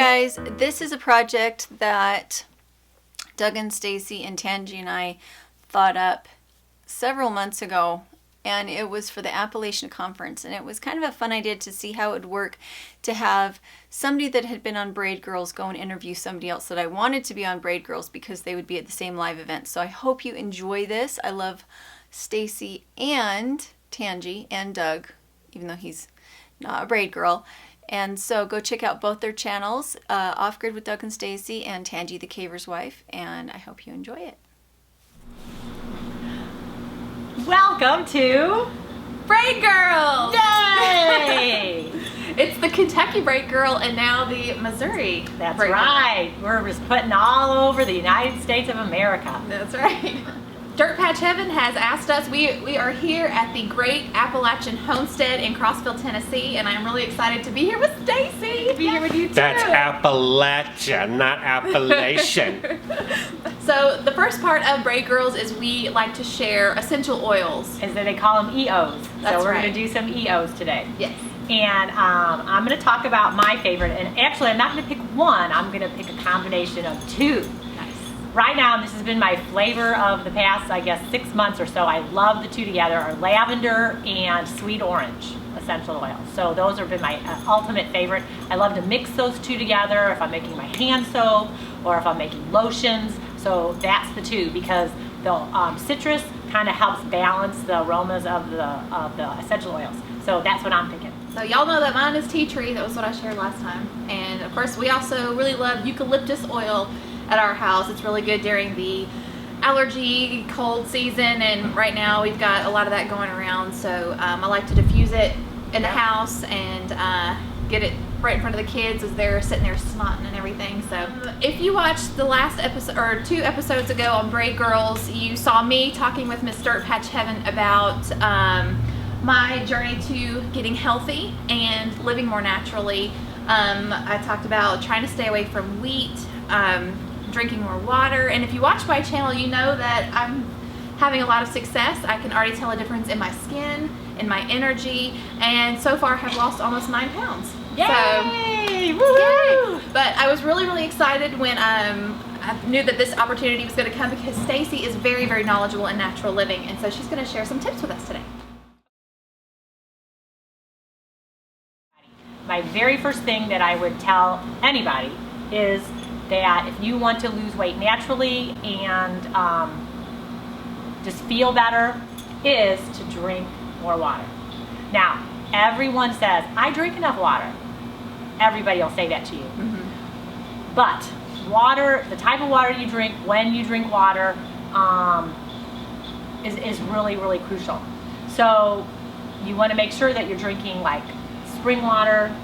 guys, this is a project that Doug and Stacy and Tangi and I thought up several months ago, and it was for the Appalachian Conference, and it was kind of a fun idea to see how it would work to have somebody that had been on Braid Girls go and interview somebody else that I wanted to be on Braid Girls because they would be at the same live event. So I hope you enjoy this. I love Stacy and Tangi and Doug, even though he's not a braid girl. And so go check out both their channels, Off Grid with Doug and Stacy and Tangi the Caver's Wife, and I hope you enjoy it. Welcome to Braid Girls! Yay! It's the Kentucky Braid Girl and now the Missouri That's Braid right. We're just putting all over the United States of America. That's right. Dirtpatcheaven has asked us, we are here at the Great Appalachian Homestead in Crossville, Tennessee, and I'm really excited to be here with Stacy. To be here with you too. That's Appalachia, not Appalachian. So the first part of Braid Girls is we like to share essential oils. As they call them EOs. That's so we're right. going to do some EOs today. Yes. And I'm going to talk about my favorite. And actually, I'm not going to pick one. I'm going to pick a combination of two. Right now, this has been my flavor of the past, I guess, 6 months or so. I love the two together, are lavender and sweet orange essential oils. So those have been my ultimate favorite. I love to mix those two together if I'm making my hand soap or if I'm making lotions. So that's the two, because the citrus kind of helps balance the aromas of the essential oils. So that's what I'm thinking. So y'all know that mine is tea tree. That was what I shared last time. And of course, we also really love eucalyptus oil at our house. It's really good during the allergy cold season, and right now we've got a lot of that going around, so I like to diffuse it in the house and get it right in front of the kids as they're sitting there snotting and everything. So if you watched the last episode or 2 episodes ago on Braid Girls, you saw me talking with Miss Dirtpatcheaven about my journey to getting healthy and living more naturally. I talked about trying to stay away from wheat, drinking more water, and if you watch my channel, you know that I'm having a lot of success. I can already tell a difference in my skin, in my energy, and so far have lost almost 9 pounds. Yay! So, woohoo! yay! But I was really excited when I knew that this opportunity was going to come, because Stacy is very knowledgeable in natural living, and so she's going to share some tips with us today. My very first thing that I would tell anybody is that if you want to lose weight naturally and just feel better, is to drink more water. Now, everyone says, I drink enough water. Everybody will say that to you. Mm-hmm. But water, the type of water you drink, when you drink water, is really crucial. So you want to make sure that you're drinking like spring water,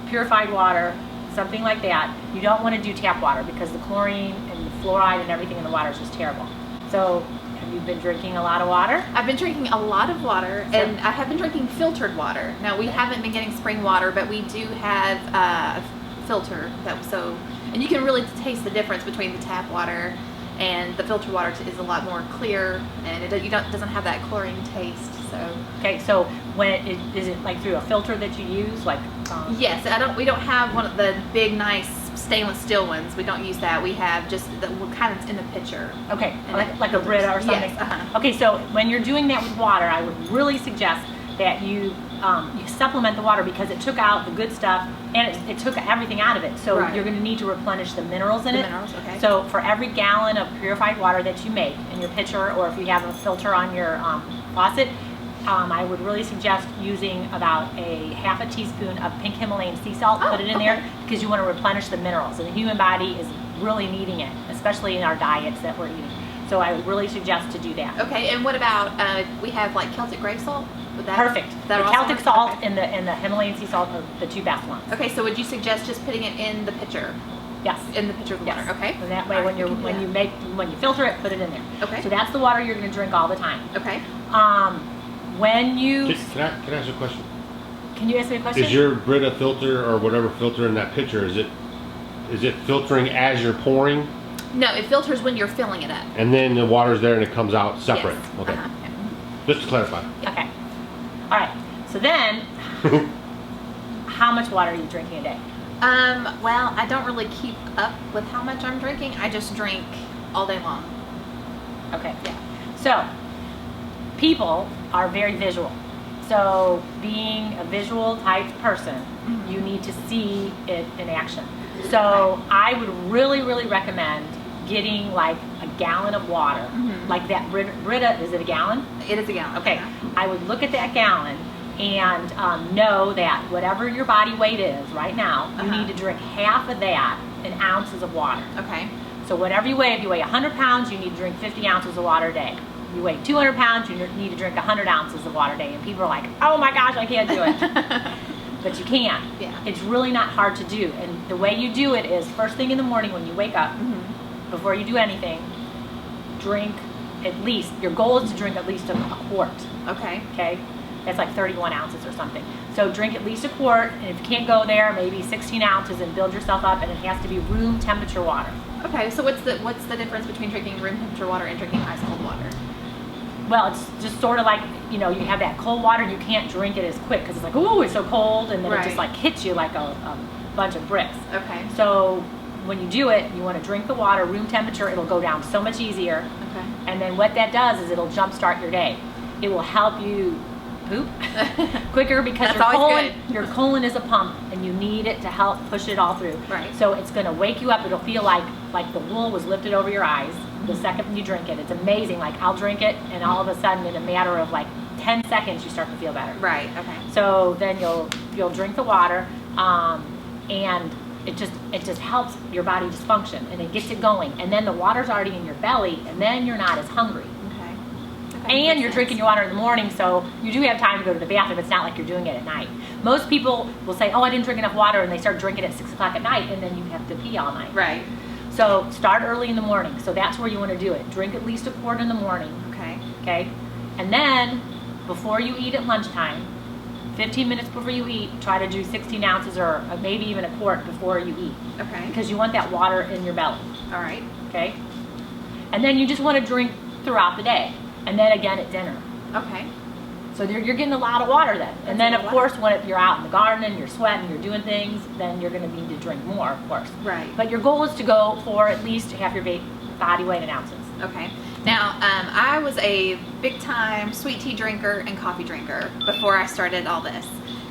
purified water, something like that. You don't want to do tap water because the chlorine and the fluoride and everything in the water is just terrible. So have you been drinking a lot of water? I've been drinking a lot of water, and I have been drinking filtered water. Now, we haven't been getting spring water, but we do have a filter and you can really taste the difference between the tap water and the filtered water. Is a lot more clear, and it doesn't have that chlorine taste. So okay, so is it like through a filter that you use, like? Yes, we don't have one of the big nice stainless steel ones. We don't use that. We have just the kind of in the pitcher. Okay, like a Brita or something. Yes, Okay, so when you're doing that with water, I would really suggest that you supplement the water, because it took out the good stuff and it took everything out of it. So you're going to need to replenish the minerals in it. Minerals, okay. So for every gallon of purified water that you make in your pitcher, or if you have a filter on your faucet, I would really suggest using about a half a teaspoon of pink Himalayan sea salt. Put it in there, because you want to replenish the minerals, and the human body is really needing it, especially in our diets that we're eating. So I would really suggest to do that. Okay, and what about we have like Celtic grave salt? Would that, perfect. That the Celtic work? salt Okay. and the Himalayan sea salt are the 2 best ones. Okay, so would you suggest just putting it in the pitcher? Yes. In the pitcher of water. Okay. So that way, when you filter it, put it in there. Okay. So that's the water you're going to drink all the time. Okay. When you Can I ask you a question? Can you ask me a question? Is your Brita filter or whatever filter in that pitcher, is it filtering as you're pouring? No, it filters when you're filling it up. And then the water's there and it comes out separate? Yes. Okay. Just to clarify. Okay. All right. So then, how much water are you drinking a day? Well, I don't really keep up with how much I'm drinking. I just drink all day long. Okay. Yeah. So, people are very visual. So, being a visual type person, you need to see it in action. So, I would really, really recommend getting like a gallon of water. Like that Brita, is it a gallon? It is a gallon. Okay. Uh-huh. I would look at that gallon and know that whatever your body weight is right now, you need to drink half of that in ounces of water. Okay. So whatever you weigh, if you weigh 100 pounds, you need to drink 50 ounces of water a day. If you weigh 200 pounds, you need to drink 100 ounces of water a day. And people are like, oh my gosh, I can't do it. But you can. Yeah. It's really not hard to do. And the way you do it is first thing in the morning when you wake up, before you do anything, drink at least, your goal is to drink at least a quart. Okay. Okay? That's like 31 ounces or something. So drink at least a quart, and if you can't go there, maybe 16 ounces and build yourself up, and it has to be room temperature water. Okay, so what's the difference between drinking room temperature water and drinking ice cold water? Well, it's just sort of like, you know, you have that cold water, you can't drink it as quick because it's like, ooh, it's so cold, and then it just like hits you like a bunch of bricks. Okay. So when you do it, you want to drink the water, room temperature, it'll go down so much easier. Okay. And then what that does is it'll jumpstart your day. It will help you poop quicker because your colon is a pump and you need it to help push it all through. Right. So it's going to wake you up. It'll feel like the wool was lifted over your eyes the second you drink it. It's amazing. Like I'll drink it and all of a sudden in a matter of like 10 seconds you start to feel better. Right. Okay. So then you'll drink the water and it just helps your body just function and it gets it going. And then the water's already in your belly and then you're not as hungry. And you're drinking your water in the morning, so you do have time to go to the bathroom. It's not like you're doing it at night. Most people will say, oh, I didn't drink enough water, and they start drinking at 6 o'clock at night, and then you have to pee all night. Right. So start early in the morning. So that's where you want to do it. Drink at least a quart in the morning. Okay. Okay? And then, before you eat at lunchtime, 15 minutes before you eat, try to do 16 ounces or maybe even a quart before you eat. Okay. Because you want that water in your belly. All right. Okay? And then you just want to drink throughout the day. And then again at dinner. Okay. So you're getting a lot of water then. And then of course when you're out in the garden and you're sweating, you're doing things, then you're going to need to drink more, of course. Right. But your goal is to go for at least half your body weight in ounces. Okay. Now, I was a big time sweet tea drinker and coffee drinker before I started all this.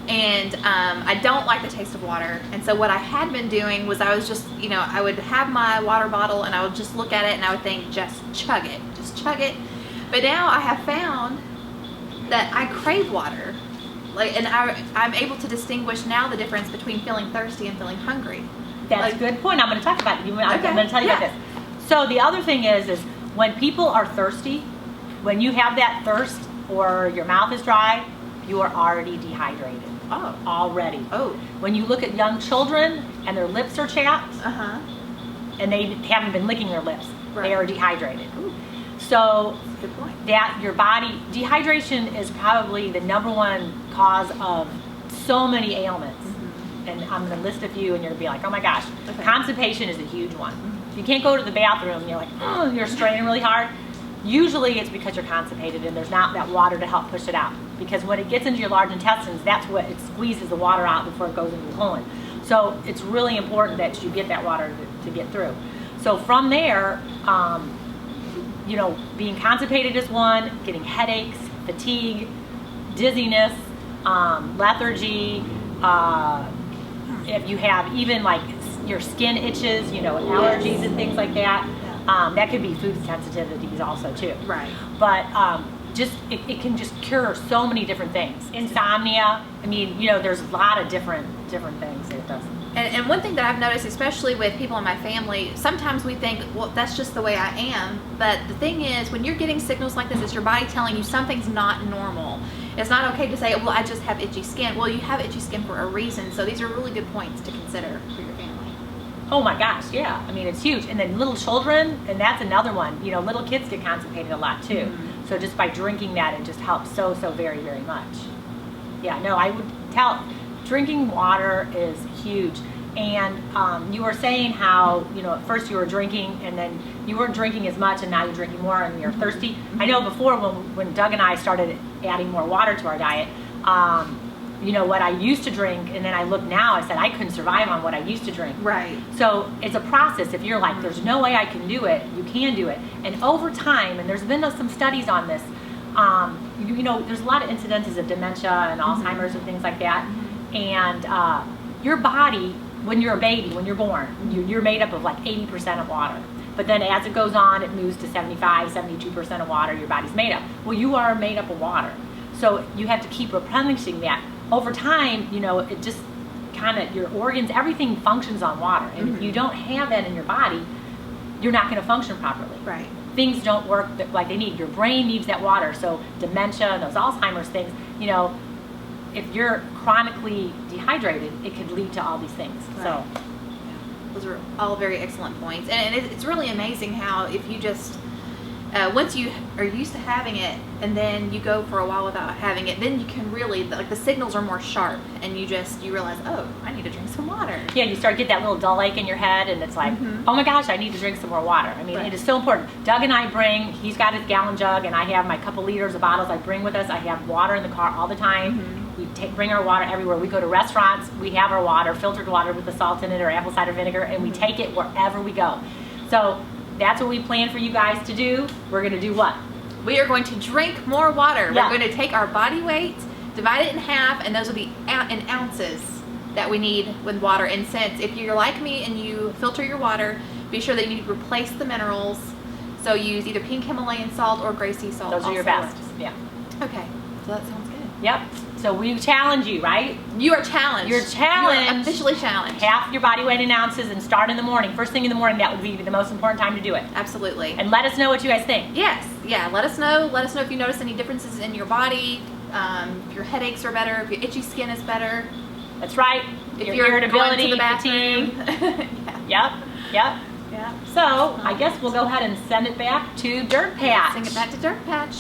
And I don't like the taste of water. And so what I had been doing was I was just, I would have my water bottle and I would just look at it and I would think, just chug it. Just chug it. But now I have found that I crave water, and I'm able to distinguish now the difference between feeling thirsty and feeling hungry. That's a good point. I'm going to talk about it. I'm going to tell you about this. So the other thing is when people are thirsty, when you have that thirst or your mouth is dry, you are already dehydrated. Oh. Already. Oh. When you look at young children and their lips are chapped, and they haven't been licking their lips, they are dehydrated. Ooh. So good point. That your body, dehydration is probably the #1 cause of so many ailments. And I'm going to list a few and you're going to be like, oh my gosh. Okay. Constipation is a huge one. If you can't go to the bathroom and you're like, oh, you're straining really hard, usually it's because you're constipated and there's not that water to help push it out. Because when it gets into your large intestines, that's what it squeezes the water out before it goes into the colon. So it's really important that you get that water to get through. So from there, being constipated is one, getting headaches, fatigue, dizziness, lethargy, if you have even like your skin itches, allergies and things like that, that could be food sensitivities also too. Right. But it can just cure so many different things. Insomnia, there's a lot of different things that it does. And one thing that I've noticed, especially with people in my family, sometimes we think, well, that's just the way I am. But the thing is, when you're getting signals like this, it's your body telling you something's not normal. It's not okay to say, well, I just have itchy skin. Well, you have itchy skin for a reason. So these are really good points to consider for your family. Oh my gosh, yeah. It's huge. And then little children, and that's another one. Little kids get constipated a lot too. Mm-hmm. So just by drinking that, it just helps so very, very much. Yeah, no, I would tell, drinking water is huge. And you were saying how, at first you were drinking and then you weren't drinking as much and now you're drinking more and you're thirsty. I know before when Doug and I started adding more water to our diet, you know, what I used to drink, and then I look now, I said I couldn't survive on what I used to drink. Right. So it's a process. If you're like, there's no way I can do it, you can do it. And over time, and there's been some studies on this, you know, there's a lot of incidences of dementia and Alzheimer's and things like that. And your body, when you're a baby, when you're born, you're made up of like 80% of water. But then as it goes on, it moves to 75, 72% of water your body's made up. Well, you are made up of water. So you have to keep replenishing that. Over time, you know, it just kind of, your organs, everything functions on water. And if you don't have that in your body, you're not going to function properly. Right. Things don't work like they need. Your brain needs that water. So dementia and those Alzheimer's things, you know, if you're chronically dehydrated, it could lead to all these things. Right. So those are all very excellent points. And it's really amazing how if you just, once you are used to having it and then you go for a while without having it, then you can really, like the signals are more sharp and you realize, oh, I need to drink some water. yeah, you start to get that little dull ache in your head, and it's like, oh my gosh, I need to drink some more water. I mean, Right. it is so important. Doug and I he's got his gallon jug, and I have my couple liters of bottles I bring with us. I have water in the car all the time. We bring our water everywhere. We go to restaurants, we have our water, filtered water with the salt in it or apple cider vinegar, and we take it wherever we go. So that's what we plan for you guys to do. We're going to do what? We are going to drink more water. Yeah. We're going to take our body weight, divide it in half, and those will be in ounces that we need with water. And since if you're like me and you filter your water, be sure that you need to replace the minerals. So use either pink Himalayan salt or gray sea salt. Those are your also best. works. Yeah. Okay, so that sounds good. Yep. So we challenge you, right? You are challenged. You're challenged. You are officially challenged. Half your body weight in ounces and start in the morning. First thing in the morning, that would be the most important time to do it. Absolutely. And let us know what you guys think. Yes, yeah, let us know. Let us know if you notice any differences in your body, if your headaches are better, if your itchy skin is better. That's right. If Your you're irritability, going to the bathroom. fatigue. yeah. Yep. Yeah. So I guess we'll go ahead and send it back to Dirt Patch. Sing it back to Dirt Patch.